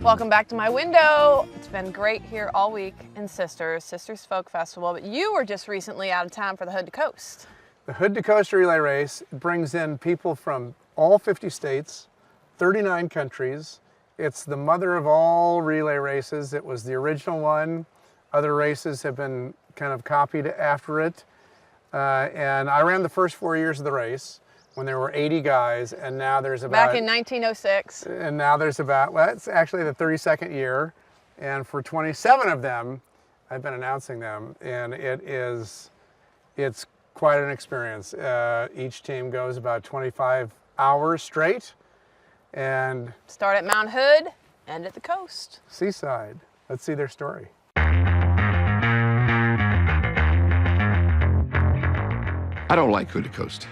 Welcome back to my window. It's been great here all week in Sisters Folk Festival, but you were just recently out of town for the Hood to Coast. The Hood to Coast Relay Race brings in people from all 50 states, 39 countries. It's the mother of all relay races. It was the original one. Other races have been kind of copied after it. And I ran the first 4 years of the race when there were 80 guys, and now there's about... Back in 1906. And now there's about, well, it's actually the 32nd year. And for 27 of them, I've been announcing them, and it's quite an experience. Each team goes about 25 hours straight, and... Start at Mount Hood, end at the coast. Seaside. Let's see their story. I don't like Hood to Coast,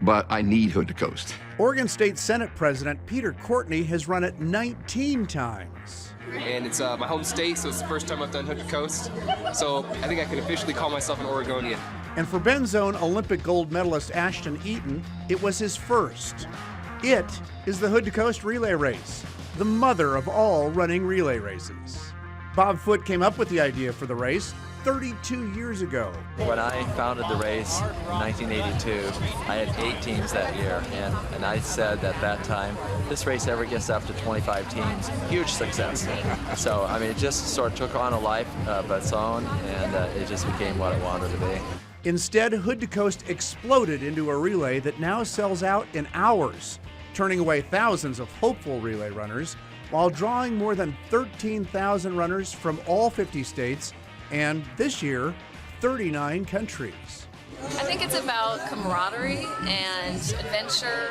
but I need Hood to Coast. Oregon State Senate President Peter Courtney has run it 19 times. And it's my home state, so it's the first time I've done Hood to Coast. So I think I can officially call myself an Oregonian. And for Ben's own Olympic gold medalist Ashton Eaton, it was his first. It is the Hood to Coast Relay Race, the mother of all running relay races. Bob Foote came up with the idea for the race 32 years ago. When I founded the race in 1982, I had 8 teams that year, and I said at that time, this race ever gets up to 25 teams, huge success. So, I mean, it just sort of took on a life of its own, and it just became what it wanted to be. Instead, Hood to Coast exploded into a relay that now sells out in hours, turning away thousands of hopeful relay runners, while drawing more than 13,000 runners from all 50 states, and this year, 39 countries. I think it's about camaraderie and adventure.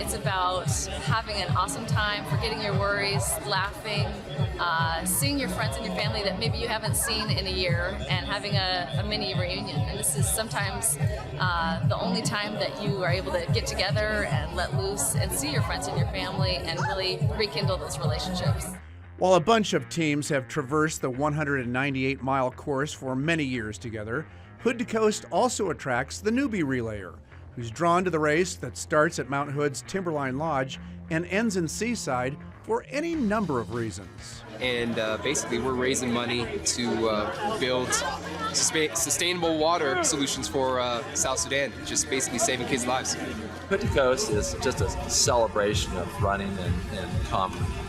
It's about having an awesome time, forgetting your worries, laughing, seeing your friends and your family that maybe you haven't seen in a year, and having a mini reunion. And this is sometimes the only time that you are able to get together and let loose and see your friends and your family and really rekindle those relationships. While a bunch of teams have traversed the 198-mile course for many years together, Hood to Coast also attracts the newbie relayer, who's drawn to the race that starts at Mount Hood's Timberline Lodge and ends in Seaside for any number of reasons. And basically we're raising money to build sustainable water solutions for South Sudan, just basically saving kids' lives. Hood to Coast is just a celebration of running and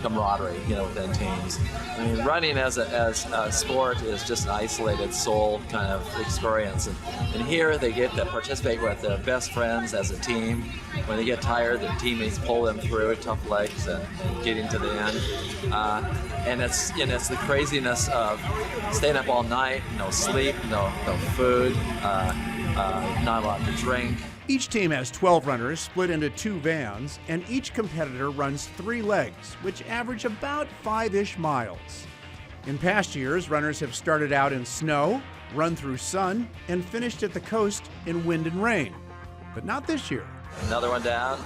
camaraderie, within teams. I mean, running as a sport is just an isolated soul kind of experience. And here they get to participate with their best friends as a team. When they get tired, their teammates pull them through tough legs and getting to the end. And it's the craziness of staying up all night, no sleep, no food, not a lot to drink. Each team has 12 runners split into 2 vans, and each competitor runs 3 legs, which average about 5-ish miles. In past years, runners have started out in snow, run through sun, and finished at the coast in wind and rain. But not this year. Another one down,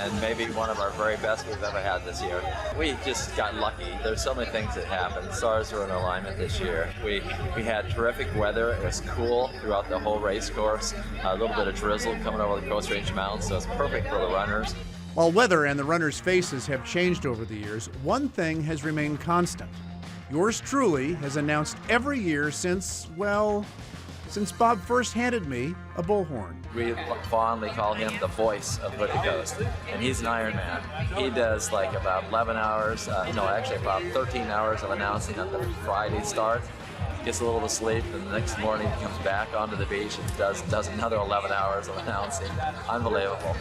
and maybe one of our very best we've ever had this year. We just got lucky. There's so many things that happened. Stars were in alignment this year. We had terrific weather. It was cool throughout the whole race course. A little bit of drizzle coming over the Coast Range Mountains, so it's perfect for the runners. While weather and the runners' faces have changed over the years, one thing has remained constant. Yours truly has announced every year since Bob first handed me a bullhorn. We fondly call him the voice of Hood to Coast, and he's an Iron Man. He does like about 11 hours, about 13 hours of announcing on the Friday start. Gets a little bit of sleep, and the next morning he comes back onto the beach and does another 11 hours of announcing. Unbelievable.